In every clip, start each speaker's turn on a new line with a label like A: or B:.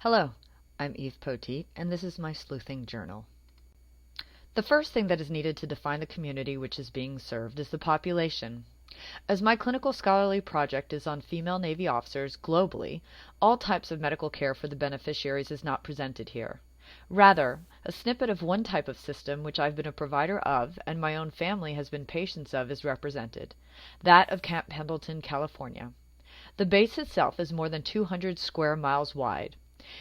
A: Hello, I'm Eve Poteet, and this is my Sleuthing journal. The first thing that is needed to define the community which is being served is the population. As my clinical scholarly project is on female Navy officers globally, all types of medical care for the beneficiaries is not presented here. Rather, a snippet of one type of system which I've been a provider of and my own family has been patients of is represented, that of Camp Pendleton, California. The base itself is more than 200 square miles wide.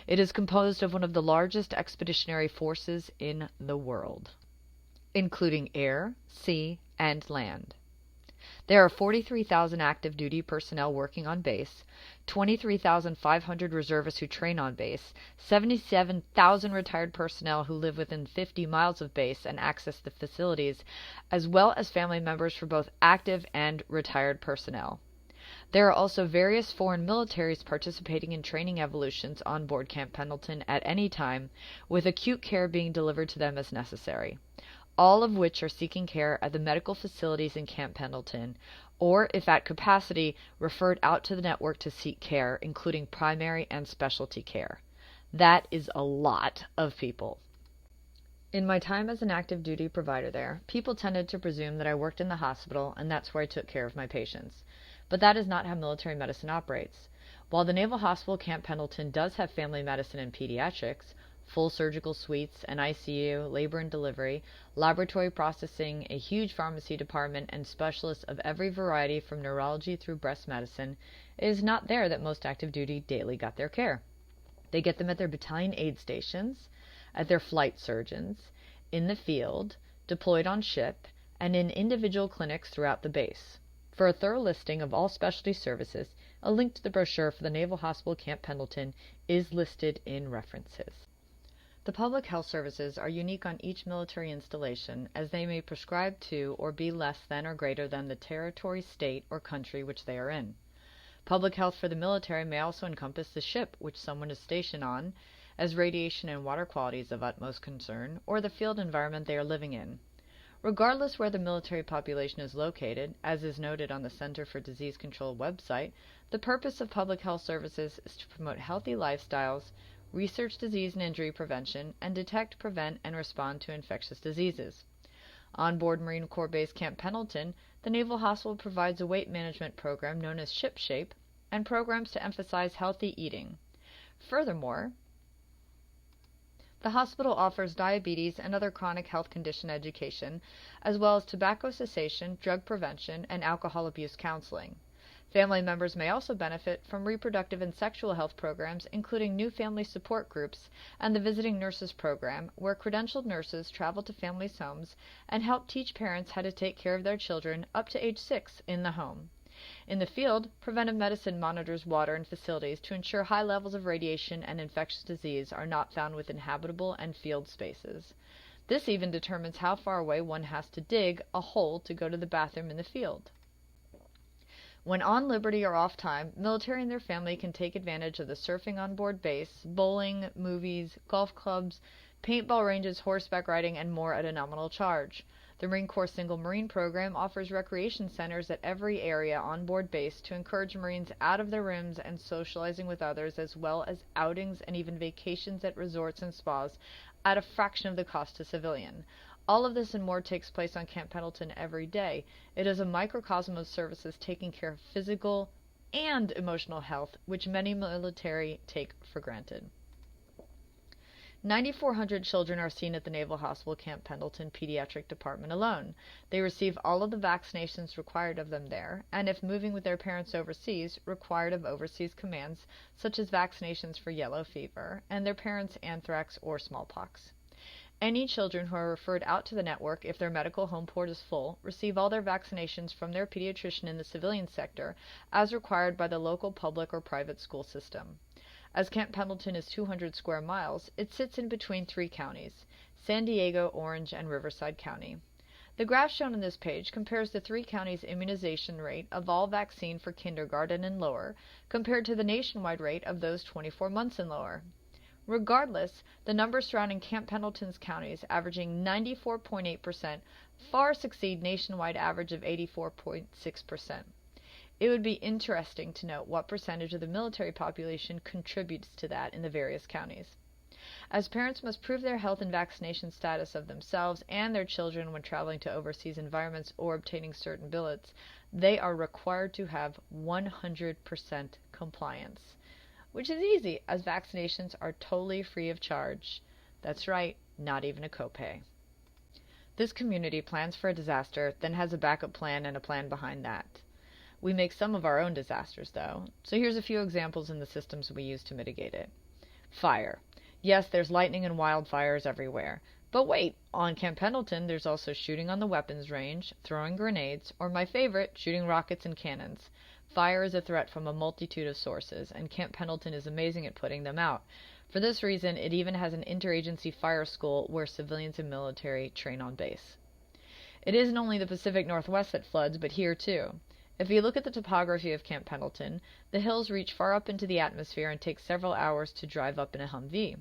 A: It is composed of one of the largest expeditionary forces in the world, including air, sea, and land. There are 43,000 active duty personnel working on base, 23,500 reservists who train on base, 77,000 retired personnel who live within 50 miles of base and access the facilities, as well as family members for both active and retired personnel. There are also various foreign militaries participating in training evolutions on board Camp Pendleton at any time, with acute care being delivered to them as necessary, all of which are seeking care at the medical facilities in Camp Pendleton, or, if at capacity, referred out to the network to seek care, including primary and specialty care. That is a lot of people. In my time as an active duty provider there, people tended to presume that I worked in the hospital and that's where I took care of my patients. But that is not how military medicine operates. While the Naval Hospital Camp Pendleton does have family medicine and pediatrics, full surgical suites, an ICU, labor and delivery, laboratory processing, a huge pharmacy department, and specialists of every variety from neurology through breast medicine, it is not there that most active duty daily got their care. They get them at their battalion aid stations, at their flight surgeons, in the field, deployed on ship, and in individual clinics throughout the base. For a thorough listing of all specialty services, a link to the brochure for the Naval Hospital Camp Pendleton is listed in references. The public health services are unique on each military installation, as they may prescribe to or be less than or greater than the territory, state, or country which they are in. Public health for the military may also encompass the ship which someone is stationed on, as radiation and water quality is of utmost concern, or the field environment they are living in. Regardless where the military population is located, as is noted on the Center for Disease Control website, the purpose of public health services is to promote healthy lifestyles, research disease and injury prevention, and detect, prevent, and respond to infectious diseases. On board Marine Corps Base Camp Pendleton, the Naval Hospital provides a weight management program known as Ship Shape and programs to emphasize healthy eating. Furthermore, the hospital offers diabetes and other chronic health condition education, as well as tobacco cessation, drug prevention, and alcohol abuse counseling. Family members may also benefit from reproductive and sexual health programs, including new family support groups and the Visiting Nurses Program, where credentialed nurses travel to families' homes and help teach parents how to take care of their children up to age 6 in the home. In the field, preventive medicine monitors water and facilities to ensure high levels of radiation and infectious disease are not found within habitable and field spaces. This even determines how far away one has to dig a hole to go to the bathroom in the field. When on liberty or off time, military and their family can take advantage of the surfing on board base, bowling, movies, golf clubs, paintball ranges, horseback riding, and more at a nominal charge. The Marine Corps Single Marine Program offers recreation centers at every area on board base to encourage Marines out of their rooms and socializing with others, as well as outings and even vacations at resorts and spas at a fraction of the cost to civilian. All of this and more takes place on Camp Pendleton every day. It is a microcosm of services taking care of physical and emotional health, which many military take for granted. 9,400 children are seen at the Naval Hospital Camp Pendleton Pediatric Department alone. They receive all of the vaccinations required of them there, and if moving with their parents overseas, required of overseas commands, such as vaccinations for yellow fever, and their parents' anthrax or smallpox. Any children who are referred out to the network if their medical home port is full receive all their vaccinations from their pediatrician in the civilian sector as required by the local public or private school system. As Camp Pendleton is 200 square miles, it sits in between 3 counties, San Diego, Orange, and Riverside County. The graph shown on this page compares the 3 counties' immunization rate of all vaccine for kindergarten and lower compared to the nationwide rate of those 24 months and lower. Regardless, the numbers surrounding Camp Pendleton's counties, averaging 94.8%, far exceed nationwide average of 84.6%. It would be interesting to note what percentage of the military population contributes to that in the various counties. As parents must prove their health and vaccination status of themselves and their children when traveling to overseas environments or obtaining certain billets, they are required to have 100% compliance, which is easy as vaccinations are totally free of charge. That's right, not even a copay. This community plans for a disaster, then has a backup plan and a plan behind that. We make some of our own disasters, though, so here's a few examples in the systems we use to mitigate it. Fire. Yes, there's lightning and wildfires everywhere. But wait, on Camp Pendleton there's also shooting on the weapons range, throwing grenades, or my favorite, shooting rockets and cannons. Fire is a threat from a multitude of sources, and Camp Pendleton is amazing at putting them out. For this reason, it even has an interagency fire school where civilians and military train on base. It isn't only the Pacific Northwest that floods, but here too. If you look at the topography of Camp Pendleton, the hills reach far up into the atmosphere and take several hours to drive up in a Humvee.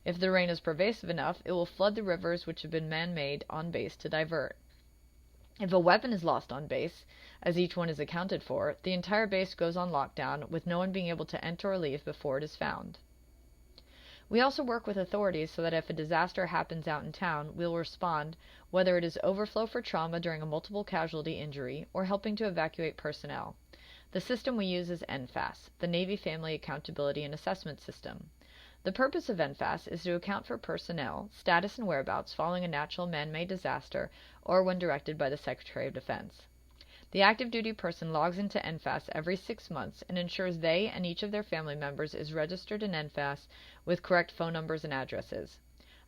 A: If the rain is pervasive enough, it will flood the rivers which have been man-made on base to divert. If a weapon is lost on base, as each one is accounted for, the entire base goes on lockdown with no one being able to enter or leave before it is found. We also work with authorities so that if a disaster happens out in town, we'll respond, whether it is overflow for trauma during a multiple casualty injury or helping to evacuate personnel. The system we use is NFAS, the Navy Family Accountability and Assessment System. The purpose of NFAS is to account for personnel, status and whereabouts following a natural man-made disaster or when directed by the Secretary of Defense. The active duty person logs into NFAS every 6 months and ensures they and each of their family members is registered in NFAS with correct phone numbers and addresses.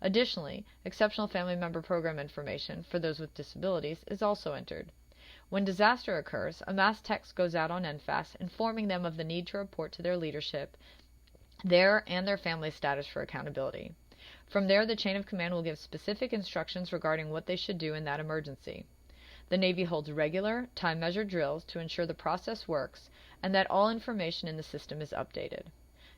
A: Additionally, Exceptional Family Member Program information for those with disabilities is also entered. When disaster occurs, a mass text goes out on NFAS informing them of the need to report to their leadership their and their family's status for accountability. From there, the chain of command will give specific instructions regarding what they should do in that emergency. The Navy holds regular, time-measured drills to ensure the process works and that all information in the system is updated.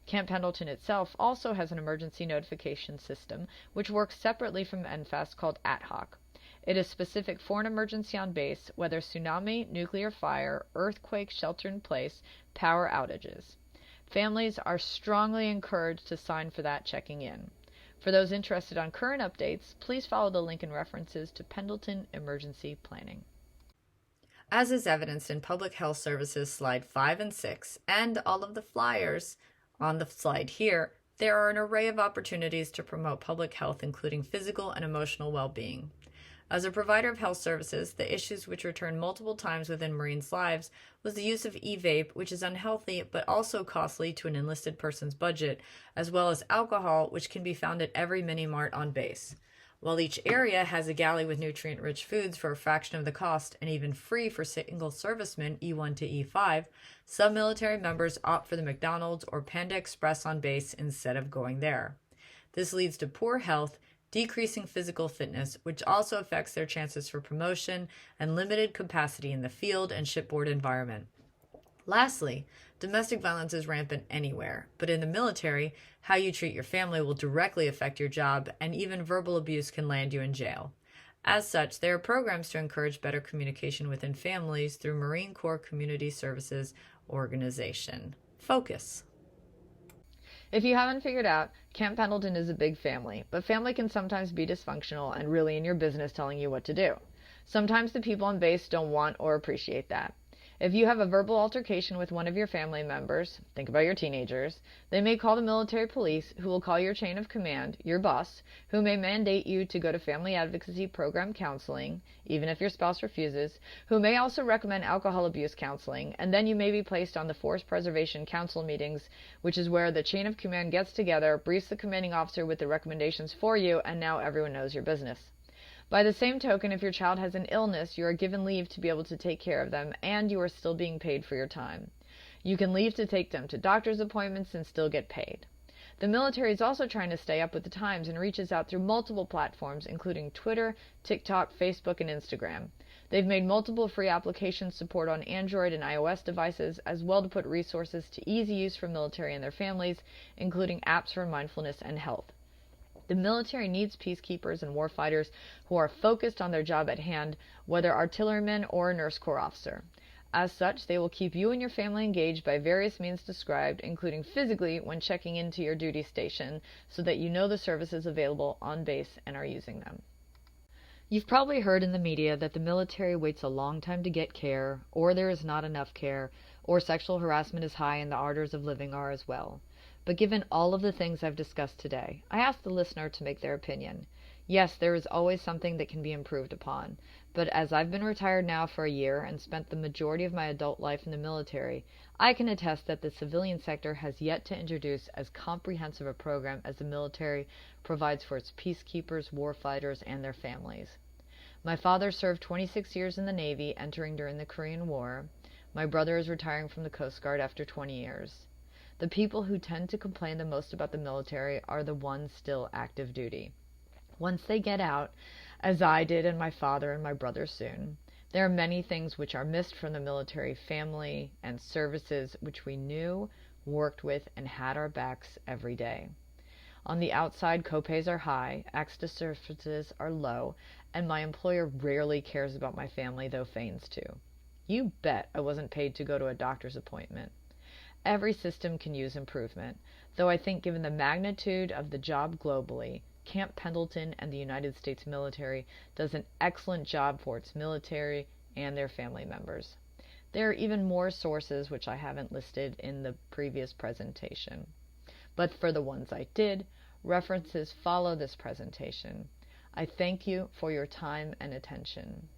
A: Camp Pendleton itself also has an emergency notification system which works separately from NFAS called AtHoc. It is specific for an emergency on base, whether tsunami, nuclear fire, earthquake, shelter-in-place, power outages. Families are strongly encouraged to sign for that checking in. For those interested on current updates, please follow the link and references to Pendleton Emergency Planning. As is evidenced in Public Health Services Slide 5 and 6, and all of the flyers on the slide here, there are an array of opportunities to promote public health, including physical and emotional well-being. As a provider of health services, the issues which return multiple times within Marines' lives was the use of e-vape, which is unhealthy but also costly to an enlisted person's budget, as well as alcohol, which can be found at every mini-mart on base. While each area has a galley with nutrient-rich foods for a fraction of the cost and even free for single servicemen E1 to E5, some military members opt for the McDonald's or Panda Express on base instead of going there. This leads to poor health, decreasing physical fitness, which also affects their chances for promotion, and limited capacity in the field and shipboard environment. Lastly, domestic violence is rampant anywhere, but in the military, how you treat your family will directly affect your job, and even verbal abuse can land you in jail. As such, there are programs to encourage better communication within families through Marine Corps Community Services Organization. Focus. If you haven't figured out, Camp Pendleton is a big family, but family can sometimes be dysfunctional and really in your business telling you what to do. Sometimes the people on base don't want or appreciate that. If you have a verbal altercation with one of your family members, think about your teenagers, they may call the military police, who will call your chain of command, your boss, who may mandate you to go to family advocacy program counseling, even if your spouse refuses, who may also recommend alcohol abuse counseling, and then you may be placed on the Force Preservation Council meetings, which is where the chain of command gets together, briefs the commanding officer with the recommendations for you, and now everyone knows your business. By the same token, if your child has an illness, you are given leave to be able to take care of them, and you are still being paid for your time. You can leave to take them to doctor's appointments and still get paid. The military is also trying to stay up with the times and reaches out through multiple platforms, including Twitter, TikTok, Facebook, and Instagram. They've made multiple free application support on Android and iOS devices, as well to put resources to easy use for military and their families, including apps for mindfulness and health. The military needs peacekeepers and warfighters who are focused on their job at hand, whether artilleryman or a nurse corps officer. As such, they will keep you and your family engaged by various means described, including physically when checking into your duty station so that you know the services available on base and are using them. You've probably heard in the media that the military waits a long time to get care, or there is not enough care, or sexual harassment is high and the orders of living are as well. But given all of the things I've discussed today, I ask the listener to make their opinion. Yes, there is always something that can be improved upon, but as I've been retired now for a year and spent the majority of my adult life in the military, I can attest that the civilian sector has yet to introduce as comprehensive a program as the military provides for its peacekeepers, warfighters, and their families. My father served 26 years in the Navy, entering during the Korean War. My brother is retiring from the Coast Guard after 20 years. The people who tend to complain the most about the military are the ones still active duty. Once they get out, as I did and my father and my brother soon, there are many things which are missed from the military family and services which we knew, worked with, and had our backs every day. On the outside, copays are high, access to services are low, and my employer rarely cares about my family, though feigns to. You bet I wasn't paid to go to a doctor's appointment. Every system can use improvement, though I think given the magnitude of the job globally, Camp Pendleton and the United States military does an excellent job for its military and their family members. There are even more sources which I haven't listed in the previous presentation, but for the ones I did, references follow this presentation. I thank you for your time and attention.